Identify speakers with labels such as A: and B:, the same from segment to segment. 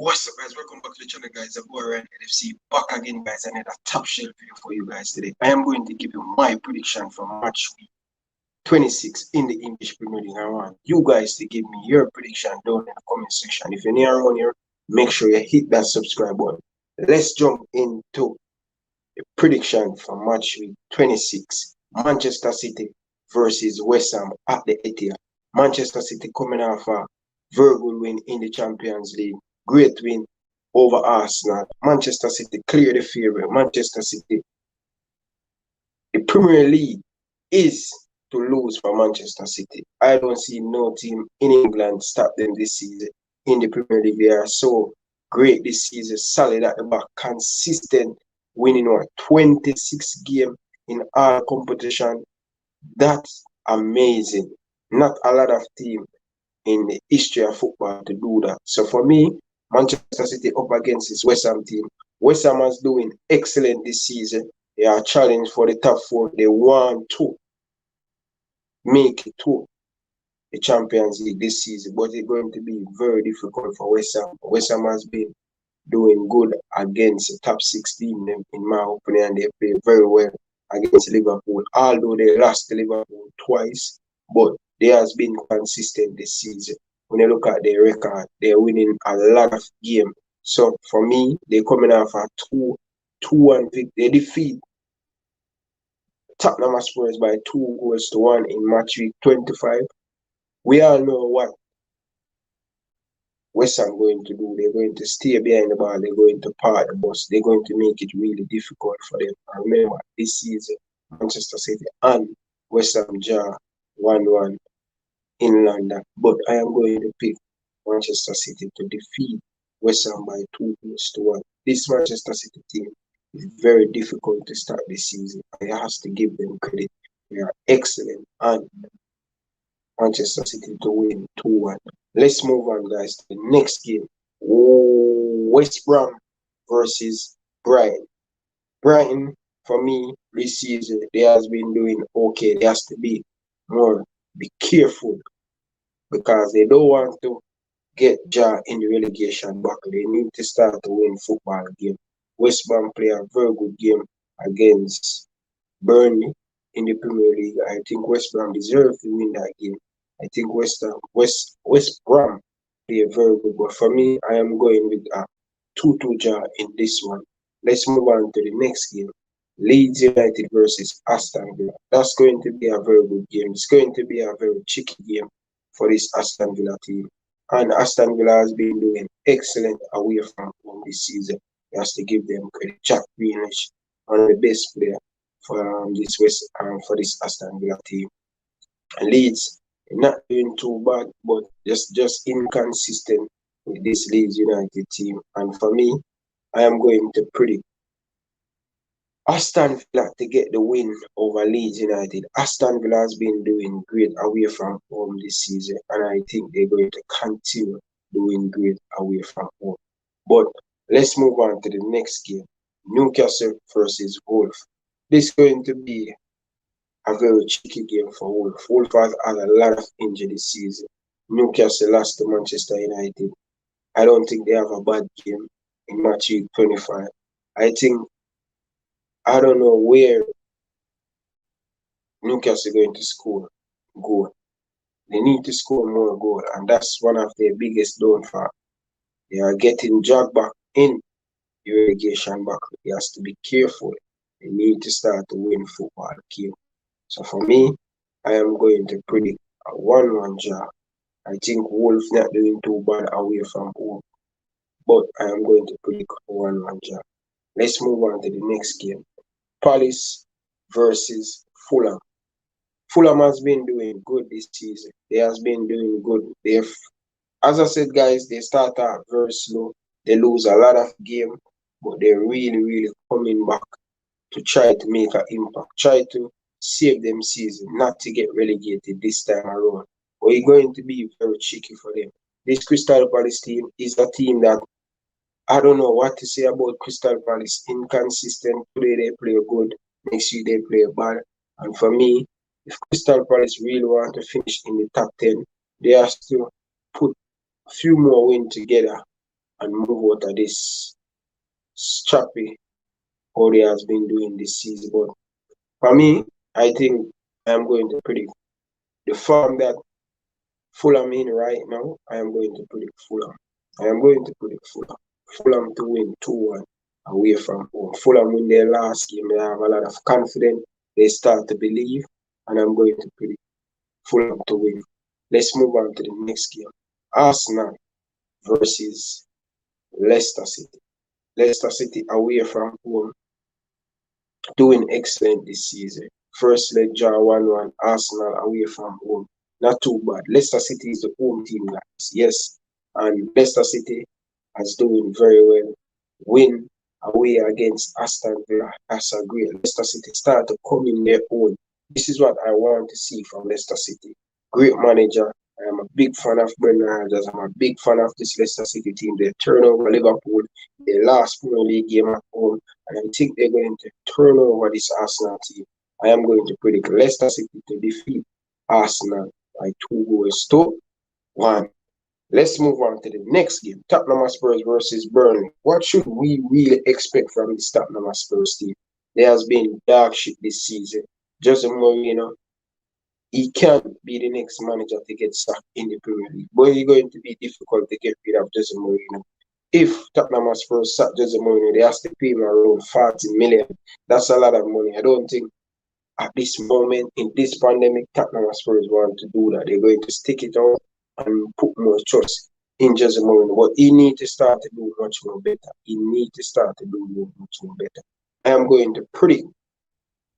A: What's up, guys? Welcome back to the channel, guys. I'm Around NFC back again, guys. Another top shelf video for you guys today. I am going to give you my prediction from match week 26 in the English Premier League. I want you guys to give me your prediction down in the comment section. If you're new around here, make sure you hit that subscribe button. Let's jump into the prediction for match week 26. Manchester City versus West Ham at the Etihad. Manchester City coming off a very good win in the Champions League. Great win over Arsenal. Manchester City clear the favorite. Manchester City, the Premier League is to lose for Manchester City. I don't see no team in England stop them this season. In the Premier League, they are so great this season, solid at the back, consistent, winning over 26 games in all competition. That's amazing. Not a lot of teams in the history of football to do that. So for me, Manchester City up against this West Ham team. West Ham is doing excellent this season. They are challenged for the top four. They want to make it to the Champions League this season, but it's going to be very difficult for West Ham. West Ham has been doing good against the top 16 in my opinion. They play very well against Liverpool, although they lost to Liverpool twice, but they has been consistent this season. When you look at their record, they're winning a lot of games. So for me, they're coming off a 2-1 victory. They defeat Tottenham Spurs by 2-1 in match week 25. We all know what West Ham going to do. They're going to stay behind the ball. They're going to park the bus. They're going to make it really difficult for them. And remember, this season, Manchester City and West Ham draw 1-1 in London. But I am going to pick Manchester City to defeat West Ham by 2-1. This Manchester City team is very difficult to start this season. I have to give them credit. They are excellent, and Manchester City to win 2-1. Let's move on, guys, to the next game. West Brom versus Brighton. Brighton, for me, this season, they has been doing okay. They has to be careful because they don't want to get jar in the relegation battle. They need to start to win football game. West Brom play a very good game against Burnley in the Premier League. I think West Brom deserves to win that game. I think West Brom play very good, but for me, I am going with a 2-2 draw in this one. Let's move on to the next game. Leeds United versus Astanga. That's going to be a very good game. It's going to be a very tricky game for this Aston Villa team. And Aston Villa has been doing excellent away from home this season. You have to give them credit. Jack Grealish, one of the best players for this Aston Villa team. And Leeds not doing too bad, but just inconsistent with this Leeds United team. And for me, I am going to predict Aston Villa to get the win over Leeds United. Aston Villa has been doing great away from home this season, and I think they're going to continue doing great away from home. But let's move on to the next game. Newcastle versus Wolves. This is going to be a very tricky game for Wolves. Wolves has had a lot of injury this season. Newcastle lost to Manchester United. I don't think they have a bad game in match week 25. I don't know where Newcastle going to score goal. They need to score more goal, and that's one of their biggest downfall. They are getting dragged back in the relegation battle. They have to be careful. They need to start to win football game. So for me, I am going to predict a 1-1 draw. I think Wolves not doing too bad away from home, but I am going to predict a 1-1 draw. Let's move on to the next game. Palace versus Fulham. Fulham has been doing good this season. They has been doing good. As I said, guys, they start out very slow. They lose a lot of games, but they're really coming back to try to make an impact, try to save them season, not to get relegated this time around. But it's going to be very tricky for them. This Crystal Palace team is a team that I don't know what to say about Crystal Palace. Inconsistent. Today they play good. Next week they play bad. And for me, if Crystal Palace really want to finish in the top 10, they have to put a few more wins together and move out of this strappy how they has been doing this season. But for me, I think I am going to predict the form that Fulham in right now. I am going to predict Fulham. I am going to predict Fulham. Fulham to win 2-1 away from home. Fulham win their last game. They have a lot of confidence. They start to believe, and I'm going to predict Fulham to win. Let's move on to the next game. Arsenal versus Leicester City. Leicester City away from home, doing excellent this season. First leg draw 1-1, Arsenal away from home. Not too bad. Leicester City is the home team, guys. Yes. And Leicester City is doing very well. Win away against Aston Villa. That's a great. Leicester City start to come in their own. This is what I want to see from Leicester City. Great manager. I am a big fan of Brendan Rodgers. I'm a big fan of this Leicester City team. They turn over Liverpool. Their last Premier League game at home. And I think they're going to turn over this Arsenal team. I am going to predict Leicester City to defeat Arsenal by 2-1. Let's move on to the next game. Tottenham Spurs versus Burnley. What should we really expect from this Tottenham Spurs team? There has been dog shit this season. Jose Mourinho, he can't be the next manager to get sacked in the Premier League. But it's going to be difficult to get rid of Jose Mourinho. If Tottenham Spurs sack Jose Mourinho, they have to pay him around 40 million. That's a lot of money. I don't think at this moment, in this pandemic, Tottenham Spurs want to do that. They're going to stick it out and put more trust in Jose Mourinho. But he needs to start to do much more better. He needs to start to do much more better. I am going to predict,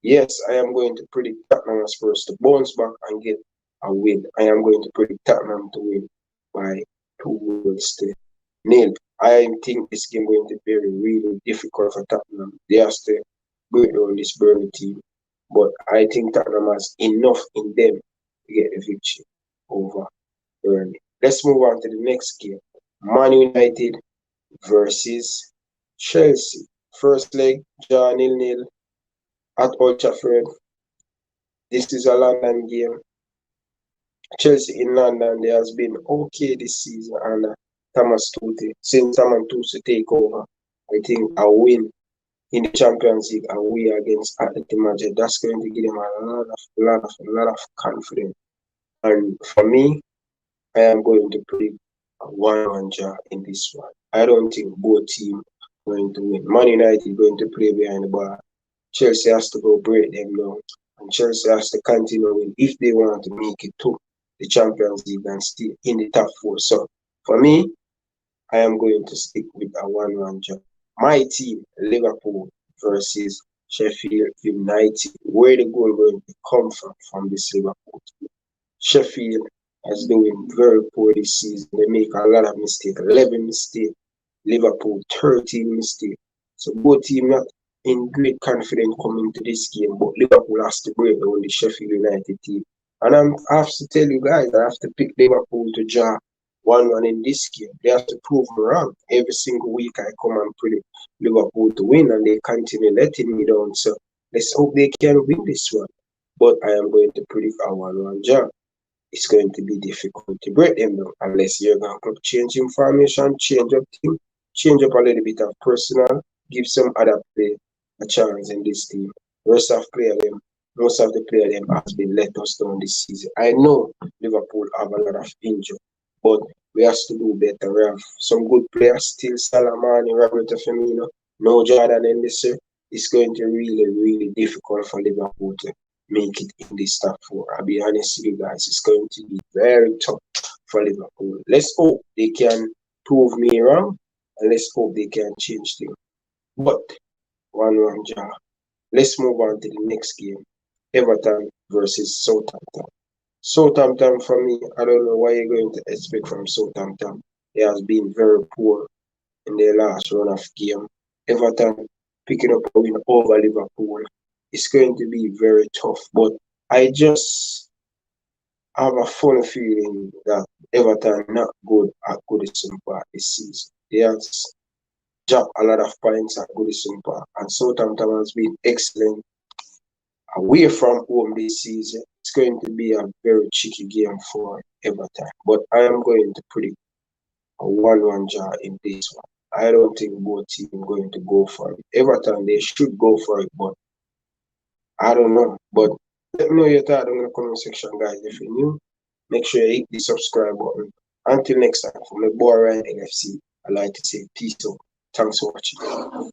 A: yes, I am going to predict Tottenham Spurs to bounce back and get a win. I am going to predict Tottenham to win by 2-0. I think this game going to be really difficult for Tottenham. They have to break down this Burnley team. But I think Tottenham has enough in them to get the victory over Burnley. Let's move on to the next game. Man United versus Chelsea. First leg, draw 0-0 at Old Trafford. This is a London game. Chelsea in London, they has been okay this season under Thomas Tuchel. Since Thomas Tuchel take over, I think a win in the Champions League away against Atletico Madrid, that's going to give them a lot of confidence. And for me, I am going to predict a 1-1 draw in this one. I don't think both teams are going to win. Man United is going to play behind the ball. Chelsea has to go break them down. And Chelsea has to continue win if they want to make it to the Champions League and stay in the top four. So for me, I am going to stick with a 1-1 draw. My team, Liverpool versus Sheffield United. Where the goal going to come from this Liverpool team? Sheffield is doing very poor this season. They make a lot of mistakes, 11 mistakes. Liverpool, 13 mistakes. So both teams not in great confidence coming to this game, but Liverpool has to break down the Sheffield United team. And I have to tell you guys, I have to pick Liverpool to draw 1-1 in this game. They have to prove me wrong. Every single week I come and predict Liverpool to win, and they continue letting me down. So let's hope they can win this one. But I am going to predict a 1-1 draw. It's going to be difficult to break them down unless you're going to change information, change up team, change up a little bit of personnel, give some other play a chance in this team. Most of the player them has been let us down this season. I know Liverpool have a lot of injury, but we have to do better. We have some good players still, Salamani, Roberto Firmino, no Jordan Henderson. It's going to really difficult for Liverpool to make it in this top four. I'll be honest with you guys, it's going to be very tough for Liverpool. Let's hope they can prove me wrong, and let's hope they can change things. But 1-1 draw. Let's move on to the next game. Everton versus Southampton. Southampton, for me, I don't know what you're going to expect from Southampton. They has been very poor in their last run of game. Everton picking up a win over Liverpool. It's going to be very tough, but I just have a funny feeling that Everton not good at Goodison Park this season. They have dropped a lot of points at Goodison Park, and Southampton has been excellent away from home this season. It's going to be a very tricky game for Everton, but I am going to predict a 1-1 draw in this one. I don't think both teams are going to go for it. Everton, they should go for it, but I don't know. But let me know your thoughts in the comment section, guys. If you're new, make sure you hit the subscribe button. Until next time, from the boy Ryan LFC, I'd like to say peace out. Thanks for watching.